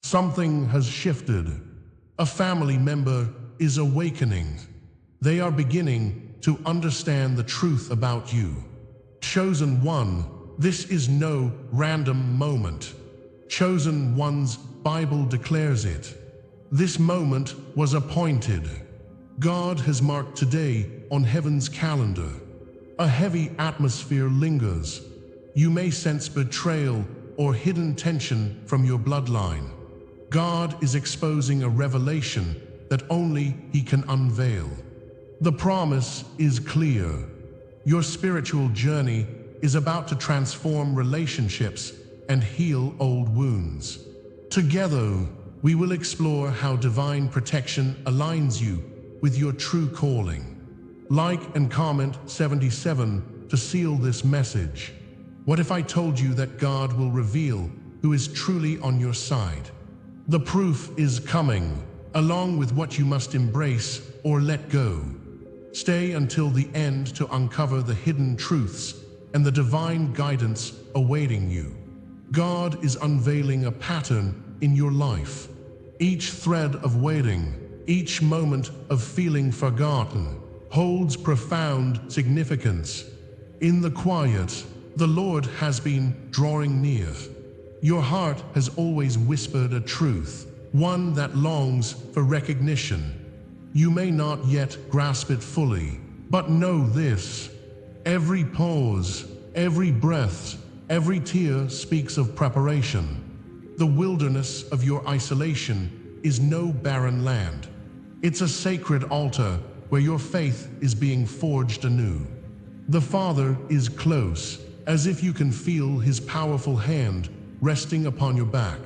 Something has shifted. A family member is awakening. They are beginning to understand the truth about you. Chosen one, this is no random moment. Chosen one's Bible declares it. This moment was appointed. God has marked today on heaven's calendar. A heavy atmosphere lingers. You may sense betrayal or hidden tension from your bloodline. God is exposing a revelation that only He can unveil. The promise is clear. Your spiritual journey is about to transform relationships and heal old wounds. Together, we will explore how divine protection aligns you with your true calling. Like and comment 77 to seal this message. What if I told you that God will reveal who is truly on your side? The proof is coming, along with what you must embrace or let go. Stay until the end to uncover the hidden truths and the divine guidance awaiting you. God is unveiling a pattern in your life. Each thread of waiting, each moment of feeling forgotten, holds profound significance. In the quiet, the Lord has been drawing near. Your heart has always whispered a truth, one that longs for recognition. You may not yet grasp it fully, but know this: every pause, every breath, every tear speaks of preparation. The wilderness of your isolation is no barren land. It's a sacred altar where your faith is being forged anew. The Father is close, as if you can feel His powerful hand resting upon your back.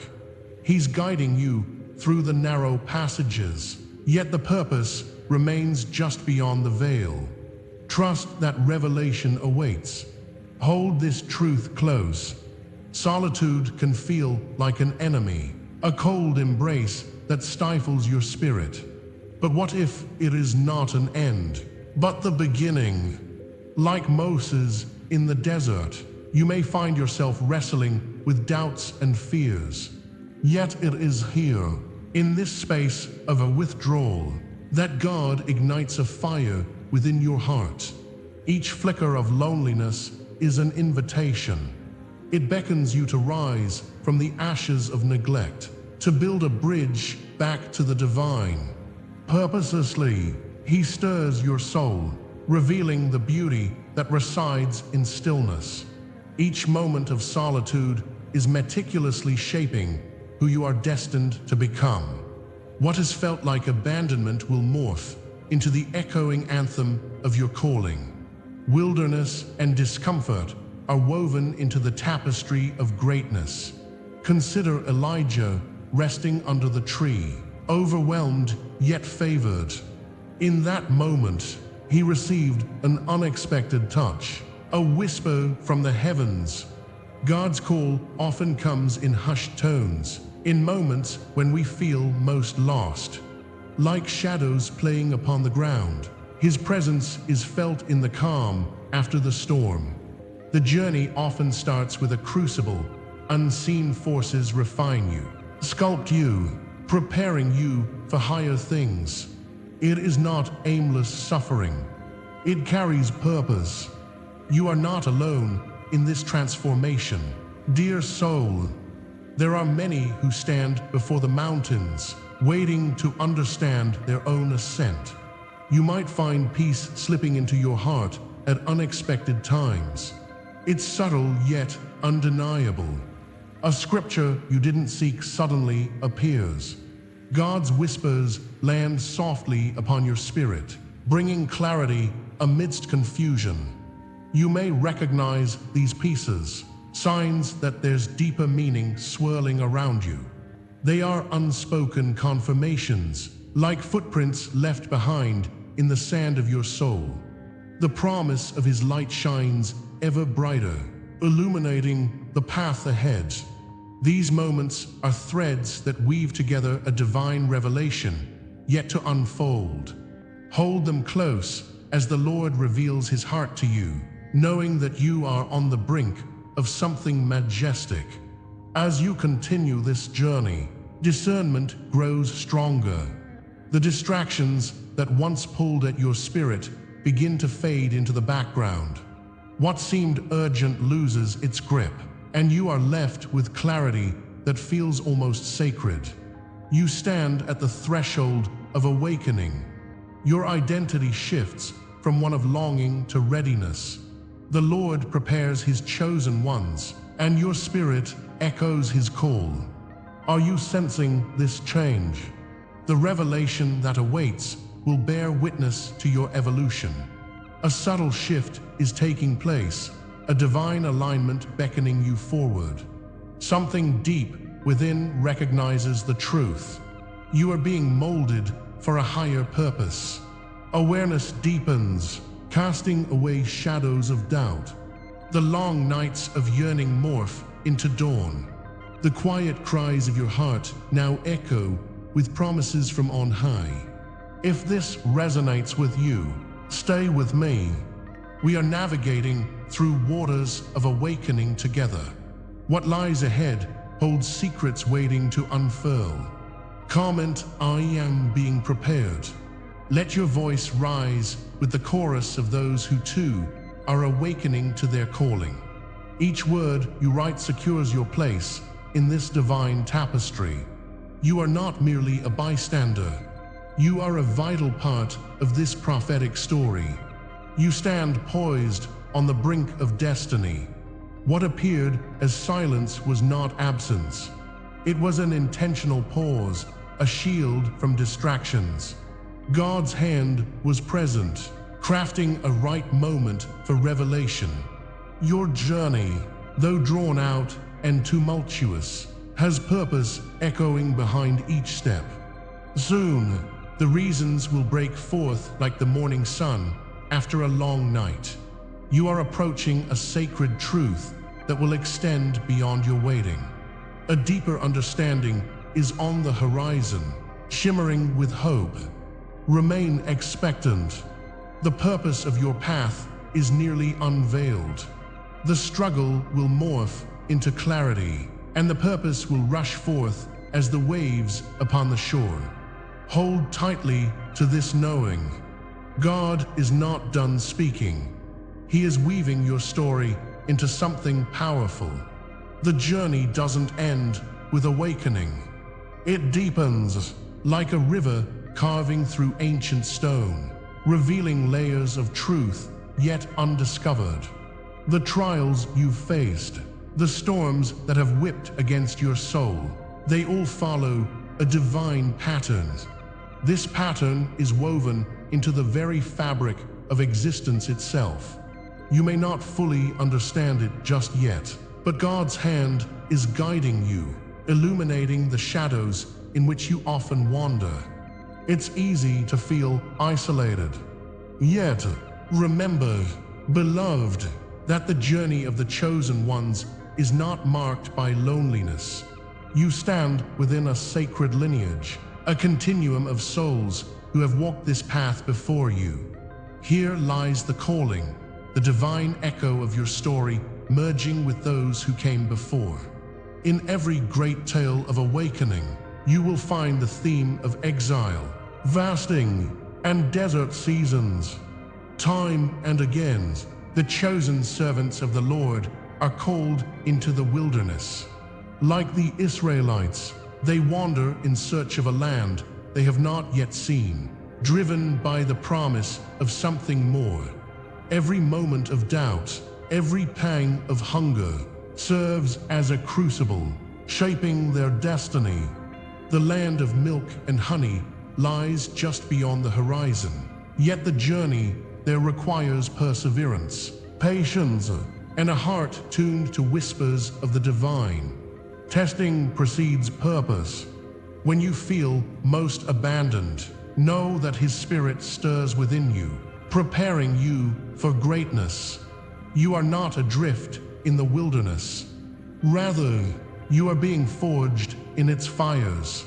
He's guiding you through the narrow passages, yet the purpose remains just beyond the veil. Trust that revelation awaits. Hold this truth close. Solitude can feel like an enemy, a cold embrace that stifles your spirit. But what if it is not an end, but the beginning? Like Moses in the desert, you may find yourself wrestling with doubts and fears. Yet it is here, in this space of a withdrawal, that God ignites a fire within your heart. Each flicker of loneliness is an invitation. It beckons you to rise from the ashes of neglect, to build a bridge back to the divine. Purposelessly, He stirs your soul, revealing the beauty that resides in stillness. Each moment of solitude is meticulously shaping who you are destined to become. What has felt like abandonment will morph into the echoing anthem of your calling. Wilderness and discomfort are woven into the tapestry of greatness. Consider Elijah resting under the tree, overwhelmed yet favored. In that moment, he received an unexpected touch, a whisper from the heavens. God's call often comes in hushed tones, in moments when we feel most lost. Like shadows playing upon the ground, His presence is felt in the calm after the storm. The journey often starts with a crucible. Unseen forces refine you, sculpt you, preparing you for higher things. It is not aimless suffering. It carries purpose. You are not alone in this transformation. Dear soul, there are many who stand before the mountains, waiting to understand their own ascent. You might find peace slipping into your heart at unexpected times. It's subtle yet undeniable. A scripture you didn't seek suddenly appears. God's whispers land softly upon your spirit, bringing clarity amidst confusion. You may recognize these pieces, signs that there's deeper meaning swirling around you. They are unspoken confirmations, like footprints left behind in the sand of your soul. The promise of His light shines ever brighter, illuminating the path ahead. These moments are threads that weave together a divine revelation, yet to unfold. Hold them close as the Lord reveals His heart to you, knowing that you are on the brink of something majestic. As you continue this journey, Discernment grows stronger. The distractions that once pulled at your spirit begin to fade into the background. What seemed urgent loses its grip, and you are left with clarity that feels almost sacred. You stand at the threshold of awakening. Your identity shifts from one of longing to readiness. The Lord prepares His chosen ones, and your spirit echoes His call. Are you sensing this change? The revelation that awaits will bear witness to your evolution. A subtle shift is taking place, a divine alignment beckoning you forward. Something deep within recognizes the truth. You are being molded for a higher purpose. Awareness deepens, casting away shadows of doubt. The long nights of yearning morph into dawn. The quiet cries of your heart now echo with promises from on high. If this resonates with you, stay with me. We are navigating through waters of awakening together. What lies ahead holds secrets waiting to unfurl. Comment, "I am being prepared." Let your voice rise with the chorus of those who too are awakening to their calling. Each word you write secures your place in this divine tapestry. You are not merely a bystander. You are a vital part of this prophetic story. You stand poised on the brink of destiny. What appeared as silence was not absence. It was an intentional pause, a shield from distractions. God's hand was present, crafting a right moment for revelation. Your journey, though drawn out and tumultuous, has purpose echoing behind each step. Soon, the reasons will break forth like the morning sun after a long night. You are approaching a sacred truth that will extend beyond your waiting. A deeper understanding is on the horizon, shimmering with hope. Remain expectant. The purpose of your path is nearly unveiled. The struggle will morph into clarity, and the purpose will rush forth as the waves upon the shore. Hold tightly to this knowing. God is not done speaking. He is weaving your story into something powerful. The journey doesn't end with awakening. It deepens, like a river carving through ancient stone, revealing layers of truth yet undiscovered. The trials you've faced, the storms that have whipped against your soul, they all follow a divine pattern. This pattern is woven into the very fabric of existence itself. You may not fully understand it just yet, but God's hand is guiding you, illuminating the shadows in which you often wander. It's easy to feel isolated. Yet, remember, beloved, that the journey of the chosen ones is not marked by loneliness. You stand within a sacred lineage, a continuum of souls who have walked this path before you. Here lies the calling, the divine echo of your story merging with those who came before. In every great tale of awakening, you will find the theme of exile, fasting, and desert seasons. Time and again, the chosen servants of the Lord are called into the wilderness. Like the Israelites, they wander in search of a land they have not yet seen, driven by the promise of something more. Every moment of doubt, every pang of hunger, serves as a crucible, shaping their destiny. The land of milk and honey lies just beyond the horizon, yet the journey there requires perseverance, patience, and a heart tuned to whispers of the divine. Testing precedes purpose. When you feel most abandoned, know that His Spirit stirs within you, preparing you for greatness. You are not adrift in the wilderness. Rather, you are being forged in its fires.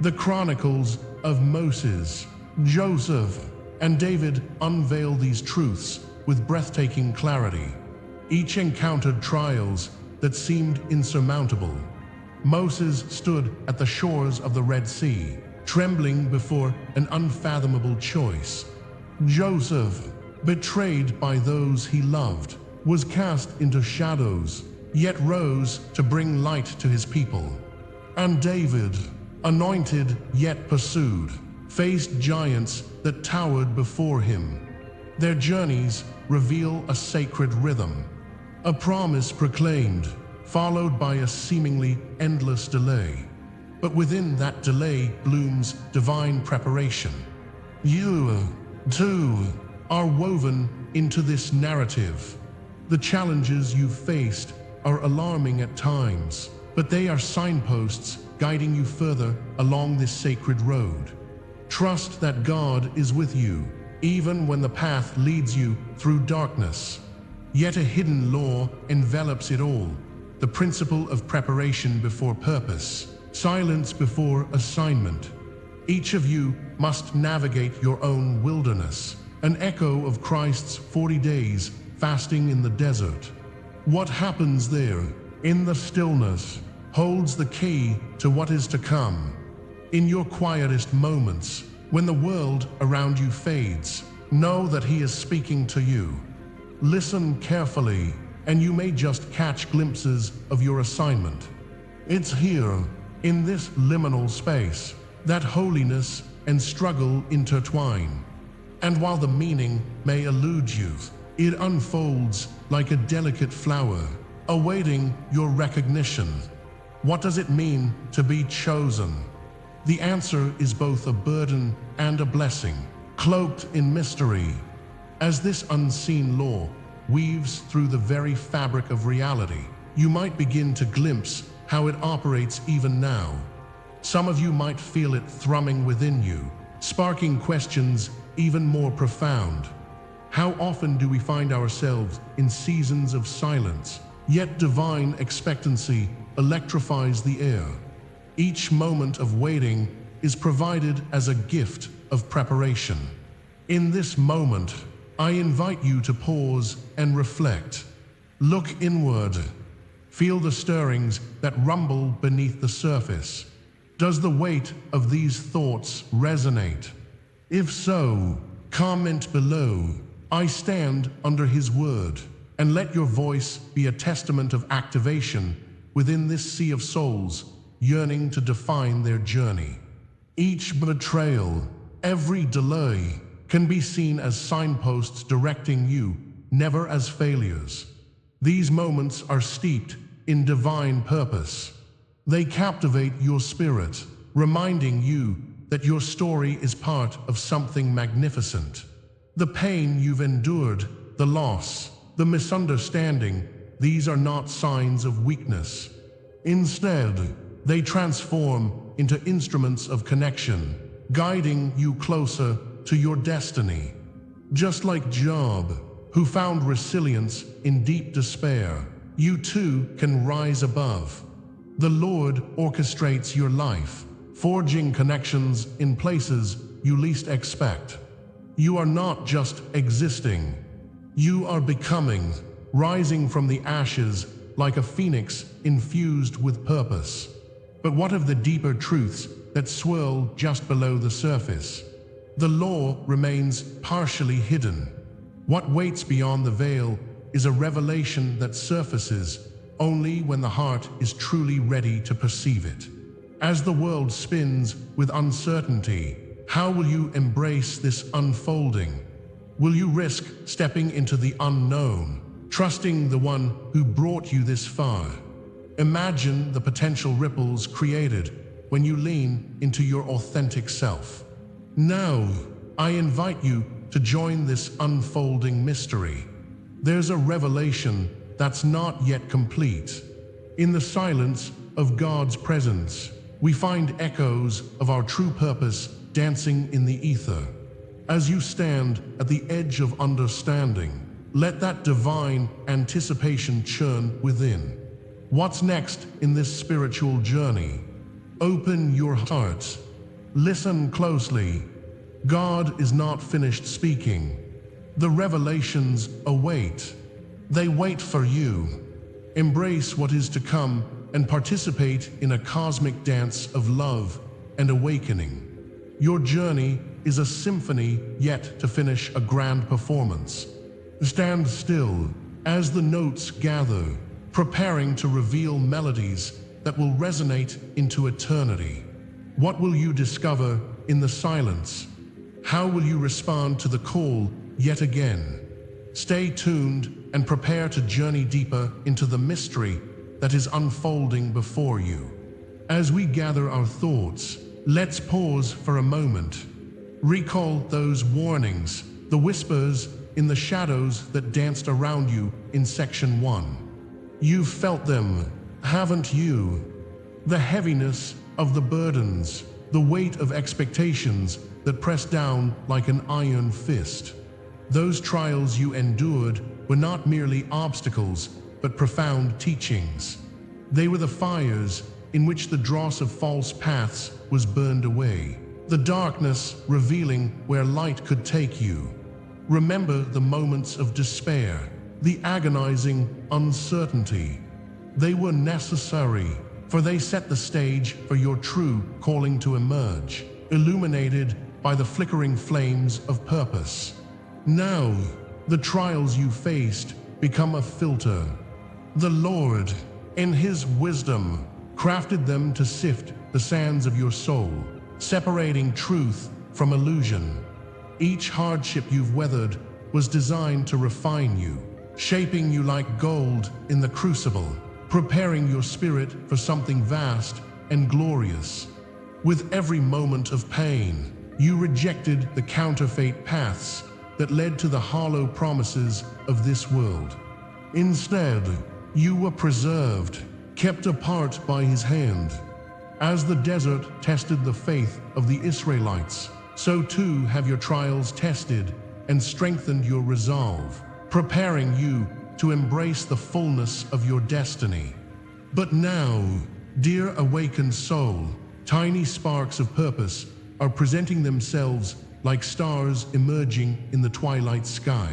The chronicles of Moses, Joseph, and David unveil these truths with breathtaking clarity. Each encountered trials that seemed insurmountable, Moses stood at the shores of the Red Sea, trembling before an unfathomable choice. Joseph, betrayed by those he loved, was cast into shadows, yet rose to bring light to his people. And David, anointed yet pursued, faced giants that towered before him. Their journeys reveal a sacred rhythm, a promise proclaimed, followed by a seemingly endless delay. But within that delay blooms divine preparation. You, too, are woven into this narrative. The challenges you've faced are alarming at times, but they are signposts guiding you further along this sacred road. Trust that God is with you, even when the path leads you through darkness. Yet a hidden law envelops it all, the principle of preparation before purpose, silence before assignment. Each of you must navigate your own wilderness, an echo of Christ's 40 days fasting in the desert. What happens there, in the stillness, holds the key to what is to come. In your quietest moments, when the world around you fades, know that He is speaking to you. Listen carefully, and you may just catch glimpses of your assignment. It's here, in this liminal space, that holiness and struggle intertwine. And while the meaning may elude you, it unfolds like a delicate flower, awaiting your recognition. What does it mean to be chosen? The answer is both a burden and a blessing, cloaked in mystery. As this unseen law weaves through the very fabric of reality, you might begin to glimpse how it operates even now. Some of you might feel it thrumming within you, sparking questions even more profound. How often do we find ourselves in seasons of silence, yet divine expectancy electrifies the air? Each moment of waiting is provided as a gift of preparation. In this moment, I invite you to pause and reflect. Look inward. Feel the stirrings that rumble beneath the surface. Does the weight of these thoughts resonate? If so, comment below. I stand under His word, and let your voice be a testament of activation within this sea of souls yearning to define their journey. Each betrayal, every delay, can be seen as signposts directing you, never as failures. These moments are steeped in divine purpose. They captivate your spirit, reminding you that your story is part of something magnificent. The pain you've endured, the loss, the misunderstanding, these are not signs of weakness. Instead, they transform into instruments of connection, guiding you closer to your destiny. Just like Job, who found resilience in deep despair, you too can rise above. The Lord orchestrates your life, forging connections in places you least expect. You are not just existing. You are becoming, rising from the ashes like a phoenix infused with purpose. But what of the deeper truths that swirl just below the surface? The law remains partially hidden. What waits beyond the veil is a revelation that surfaces only when the heart is truly ready to perceive it. As the world spins with uncertainty, how will you embrace this unfolding? Will you risk stepping into the unknown, trusting the one who brought you this far? Imagine the potential ripples created when you lean into your authentic self. Now, I invite you to join this unfolding mystery. There's a revelation that's not yet complete. In the silence of God's presence, we find echoes of our true purpose dancing in the ether. As you stand at the edge of understanding, let that divine anticipation churn within. What's next in this spiritual journey? Open your heart. Listen closely. God is not finished speaking. The revelations await. They wait for you. Embrace what is to come and participate in a cosmic dance of love and awakening. Your journey is a symphony yet to finish a grand performance. Stand still as the notes gather, preparing to reveal melodies that will resonate into eternity. What will you discover in the silence? How will you respond to the call yet again? Stay tuned and prepare to journey deeper into the mystery that is unfolding before you. As we gather our thoughts, let's pause for a moment. Recall those warnings, the whispers in the shadows that danced around you in Section 1. You've felt them, haven't you? The heaviness of the burdens, the weight of expectations that press down like an iron fist. Those trials you endured were not merely obstacles, but profound teachings. They were the fires in which the dross of false paths was burned away, the darkness revealing where light could take you. Remember the moments of despair, the agonizing uncertainty. They were necessary, for they set the stage for your true calling to emerge, illuminated by the flickering flames of purpose. Now, the trials you faced become a filter. The Lord, in His wisdom, crafted them to sift the sands of your soul, separating truth from illusion. Each hardship you've weathered was designed to refine you, shaping you like gold in the crucible, preparing your spirit for something vast and glorious. With every moment of pain, you rejected the counterfeit paths that led to the hollow promises of this world. Instead, you were preserved, kept apart by His hand. As the desert tested the faith of the Israelites, so too have your trials tested and strengthened your resolve, preparing you to embrace the fullness of your destiny. But now, dear awakened soul, tiny sparks of purpose are presenting themselves like stars emerging in the twilight sky.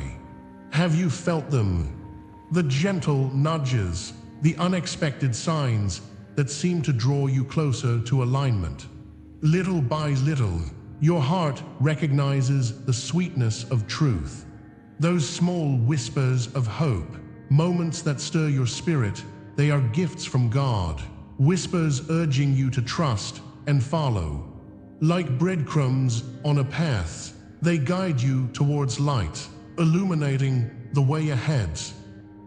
Have you felt them? The gentle nudges, the unexpected signs that seem to draw you closer to alignment. Little by little, your heart recognizes the sweetness of truth. Those small whispers of hope, moments that stir your spirit, they are gifts from God, whispers urging you to trust and follow. Like breadcrumbs on a path, they guide you towards light, illuminating the way ahead.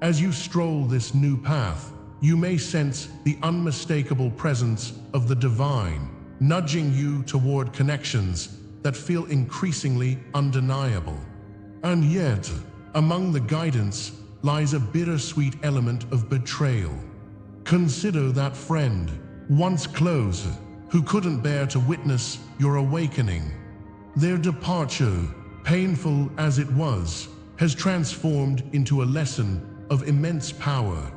As you stroll this new path, you may sense the unmistakable presence of the divine, nudging you toward connections that feel increasingly undeniable. And yet, among the guidance lies a bittersweet element of betrayal. Consider that friend, once close, who couldn't bear to witness your awakening. Their departure, painful as it was, has transformed into a lesson of immense power.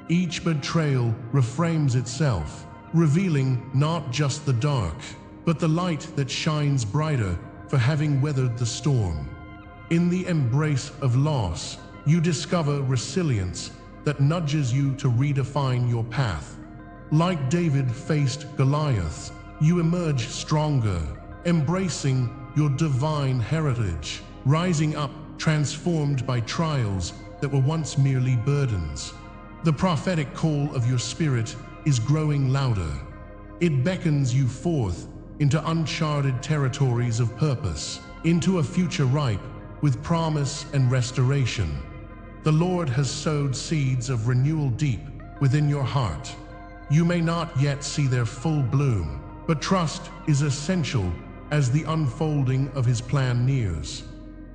Each betrayal reframes itself, revealing not just the dark, but the light that shines brighter for having weathered the storm. In the embrace of loss, you discover resilience that nudges you to redefine your path. Like David faced Goliath, you emerge stronger, embracing your divine heritage, rising up transformed by trials that were once merely burdens. The prophetic call of your spirit is growing louder. It beckons you forth into uncharted territories of purpose, into a future ripe with promise and restoration. The Lord has sowed seeds of renewal deep within your heart. You may not yet see their full bloom, but trust is essential as the unfolding of His plan nears.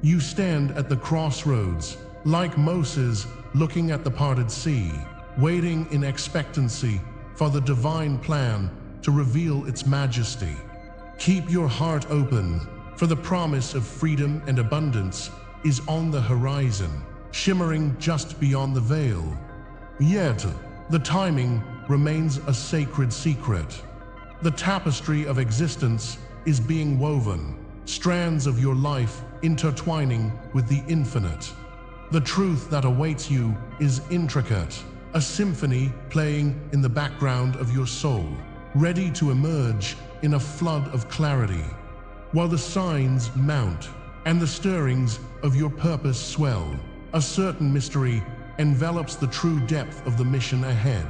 You stand at the crossroads, like Moses looking at the parted sea, waiting in expectancy for the divine plan to reveal its majesty. Keep your heart open, for the promise of freedom and abundance is on the horizon, shimmering just beyond the veil. Yet, the timing remains a sacred secret. The tapestry of existence is being woven, strands of your life intertwining with the infinite. The truth that awaits you is intricate, a symphony playing in the background of your soul, ready to emerge in a flood of clarity. While the signs mount and the stirrings of your purpose swell, a certain mystery envelops the true depth of the mission ahead.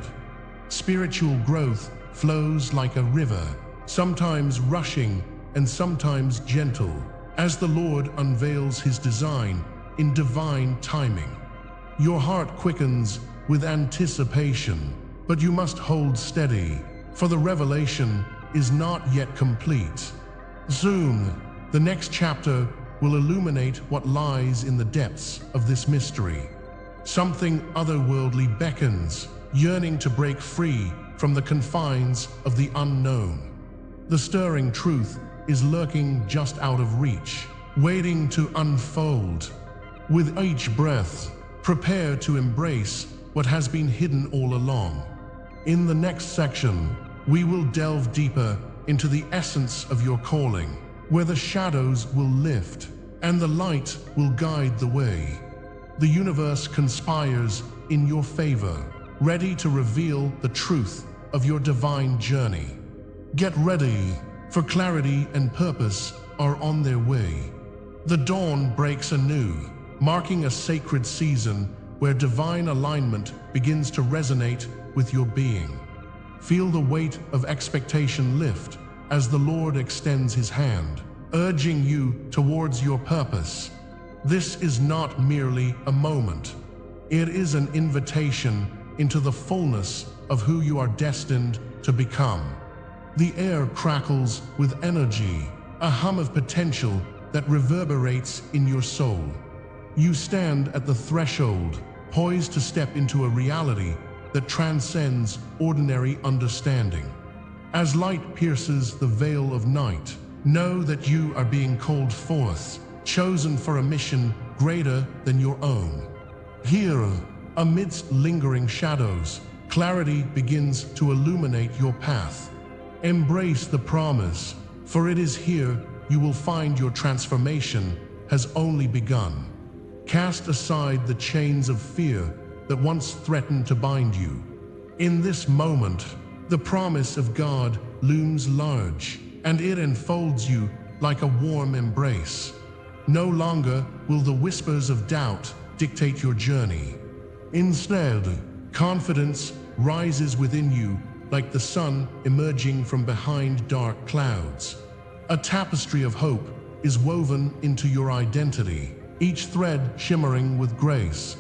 Spiritual growth flows like a river, sometimes rushing and sometimes gentle, as the Lord unveils His design in divine timing. Your heart quickens with anticipation, but you must hold steady, for the revelation is not yet complete. Soon, the next chapter will illuminate what lies in the depths of this mystery. Something otherworldly beckons, yearning to break free from the confines of the unknown. The stirring truth is lurking just out of reach, waiting to unfold. With each breath, prepare to embrace what has been hidden all along. In the next section, we will delve deeper into the essence of your calling, where the shadows will lift and the light will guide the way. The universe conspires in your favor, ready to reveal the truth of your divine journey. Get ready, for clarity and purpose are on their way. The dawn breaks anew, marking a sacred season where divine alignment begins to resonate with your being. Feel the weight of expectation lift as the Lord extends His hand, urging you towards your purpose. This is not merely a moment. It is an invitation into the fullness of who you are destined to become. The air crackles with energy, a hum of potential that reverberates in your soul. You stand at the threshold, poised to step into a reality that transcends ordinary understanding. As light pierces the veil of night, know that you are being called forth, chosen for a mission greater than your own. Here, amidst lingering shadows, clarity begins to illuminate your path. Embrace the promise, for it is here you will find your transformation has only begun. Cast aside the chains of fear that once threatened to bind you. In this moment, the promise of God looms large, and it enfolds you like a warm embrace. No longer will the whispers of doubt dictate your journey. Instead, confidence rises within you like the sun emerging from behind dark clouds. A tapestry of hope is woven into your identity, each thread shimmering with grace.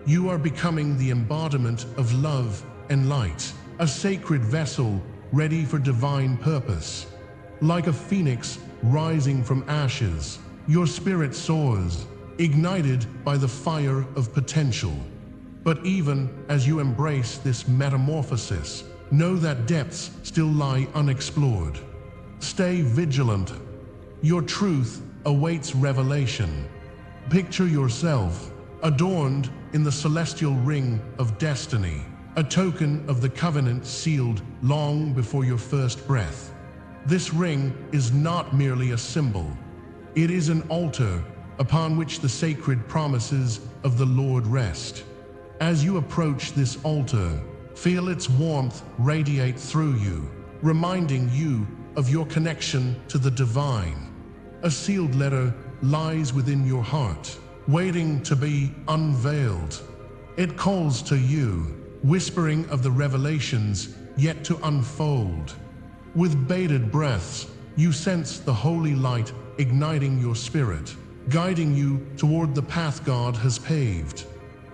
You are becoming the embodiment of love and light, a sacred vessel ready for divine purpose. Like a phoenix rising from ashes, your spirit soars, ignited by the fire of potential. But even as you embrace this metamorphosis, know that depths still lie unexplored. Stay vigilant. Your truth awaits revelation. Picture yourself adorned in the celestial ring of destiny, a token of the covenant sealed long before your first breath. This ring is not merely a symbol. It is an altar upon which the sacred promises of the Lord rest. As you approach this altar, feel its warmth radiate through you, reminding you of your connection to the divine. A sealed letter lies within your heart, waiting to be unveiled. It calls to you, whispering of the revelations yet to unfold. With bated breaths, you sense the holy light igniting your spirit, guiding you toward the path God has paved.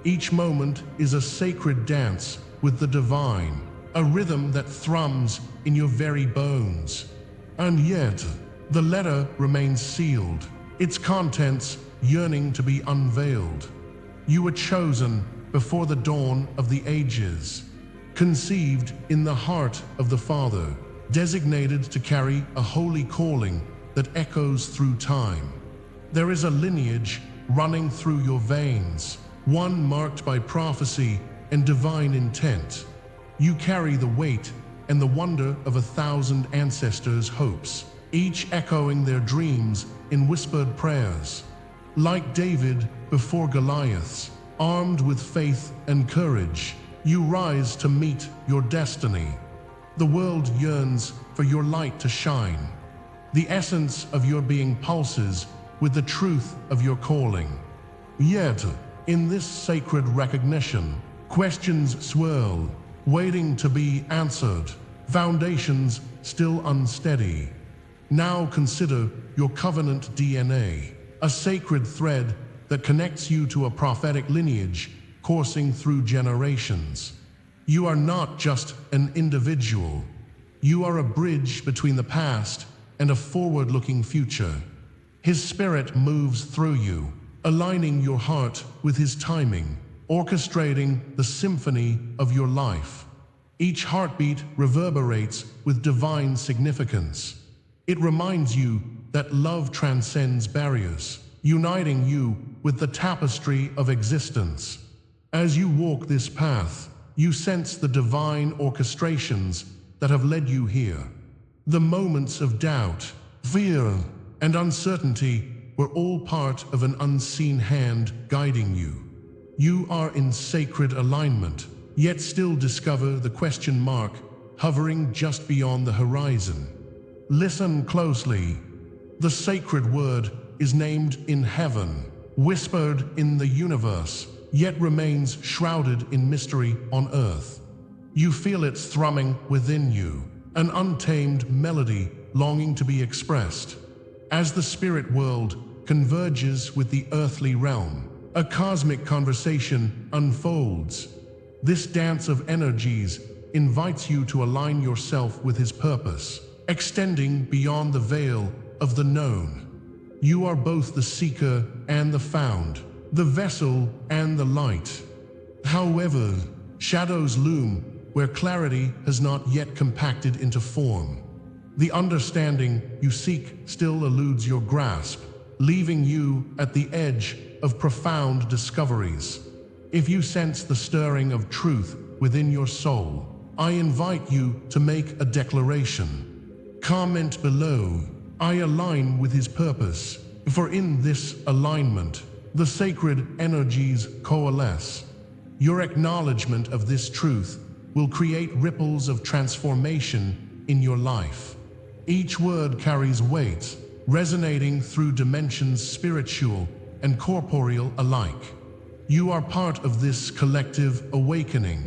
Each moment is a sacred dance with the divine, a rhythm that thrums in your very bones. And yet, the letter remains sealed, its contents yearning to be unveiled. You were chosen before the dawn of the ages, conceived in the heart of the Father, designated to carry a holy calling that echoes through time. There is a lineage running through your veins, one marked by prophecy and divine intent. You carry the weight and the wonder of 1,000 ancestors' hopes, each echoing their dreams in whispered prayers. Like David before Goliath, armed with faith and courage, You rise to meet your destiny. The world yearns for your light to shine. The essence of your being pulses with the truth of your calling. Yet, in this sacred recognition, questions swirl, waiting to be answered, foundations still unsteady. Now consider your covenant DNA, a sacred thread that connects you to a prophetic lineage coursing through generations. You are not just an individual. You are a bridge between the past and a forward-looking future. His spirit moves through you, aligning your heart with his timing, orchestrating the symphony of your life. Each heartbeat reverberates with divine significance. It reminds you that love transcends barriers, uniting you with the tapestry of existence. As you walk this path, you sense the divine orchestrations that have led you here. The moments of doubt, fear, and uncertainty were all part of an unseen hand guiding you. You are in sacred alignment, yet still discover the question mark hovering just beyond the horizon. Listen closely. The sacred word is named in heaven, whispered in the universe, yet remains shrouded in mystery on earth. You feel its thrumming within you, an untamed melody longing to be expressed. As the spirit world converges with the earthly realm, a cosmic conversation unfolds. This dance of energies invites you to align yourself with his purpose, extending beyond the veil of the known. You are both the seeker and the found, the vessel and the light. However, shadows loom where clarity has not yet compacted into form. The understanding you seek still eludes your grasp, leaving you at the edge of profound discoveries. If you sense the stirring of truth within your soul, I invite you to make a declaration. Comment below, "I align with his purpose," for in this alignment, the sacred energies coalesce. Your acknowledgement of this truth will create ripples of transformation in your life. Each word carries weight, resonating through dimensions spiritual and corporeal alike. You are part of this collective awakening.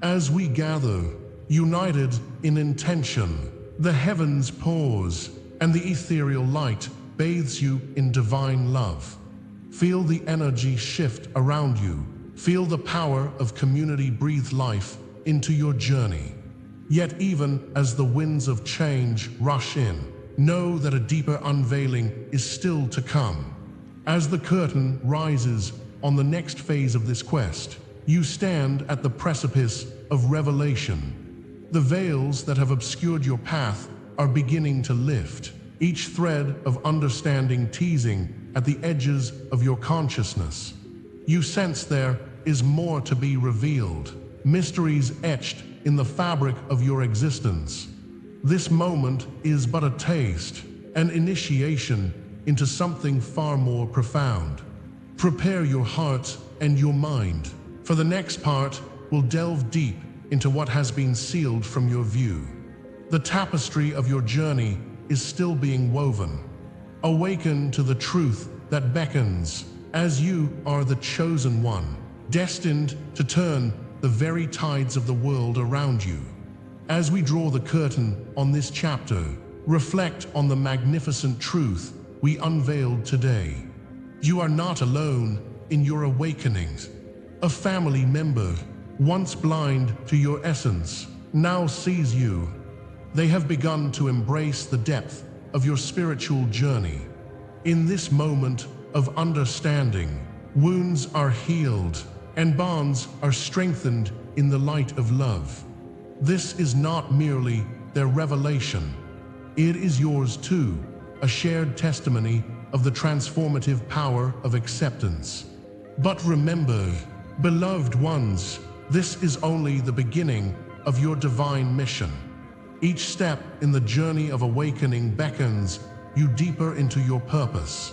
As we gather, united in intention, the heavens pause, and the ethereal light bathes you in divine love. Feel the energy shift around you. Feel the power of community breathe life into your journey. Yet even as the winds of change rush in, know that a deeper unveiling is still to come. As the curtain rises on the next phase of this quest, you stand at the precipice of revelation. The veils that have obscured your path are beginning to lift, each thread of understanding teasing at the edges of your consciousness. You sense there is more to be revealed, mysteries etched in the fabric of your existence. This moment is but a taste, an initiation into something far more profound. Prepare your heart and your mind, for the next part will delve deep into what has been sealed from your view. The tapestry of your journey is still being woven. Awaken to the truth that beckons, as you are the chosen one, destined to turn the very tides of the world around you. As we draw the curtain on this chapter, reflect on the magnificent truth we unveiled today. You are not alone in your awakenings. A family member, once blind to your essence, now sees you. They have begun to embrace the depth of your spiritual journey. In this moment of understanding, wounds are healed and bonds are strengthened in the light of love. This is not merely their revelation. It is yours too, a shared testimony of the transformative power of acceptance. But remember, beloved ones, this is only the beginning of your divine mission. Each step in the journey of awakening beckons you deeper into your purpose.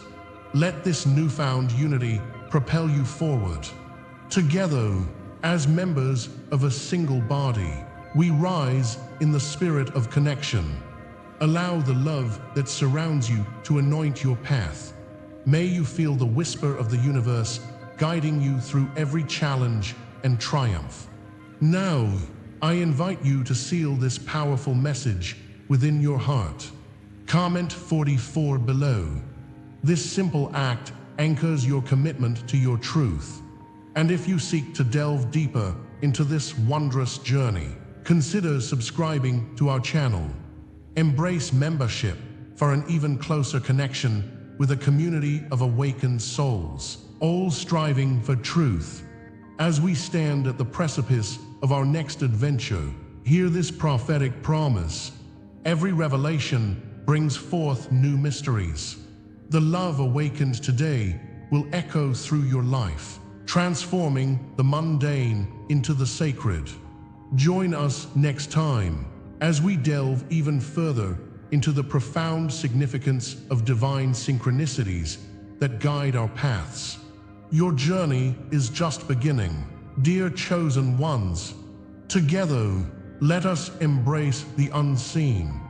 Let this newfound unity propel you forward. Together, As members of a single body, we rise in the spirit of connection. Allow the love that surrounds you to anoint your path. May you feel the whisper of the universe guiding you through every challenge and triumph. Now, I invite you to seal this powerful message within your heart. Comment 44 below. This simple act anchors your commitment to your truth. And if you seek to delve deeper into this wondrous journey, consider subscribing to our channel. Embrace membership for an even closer connection with a community of awakened souls, all striving for truth. As we stand at the precipice of our next adventure, hear this prophetic promise. Every revelation brings forth new mysteries. The love awakened today will echo through your life, transforming the mundane into the sacred. Join us next time as we delve even further into the profound significance of divine synchronicities that guide our paths. Your journey is just beginning, dear chosen ones. Together, let us embrace the unseen,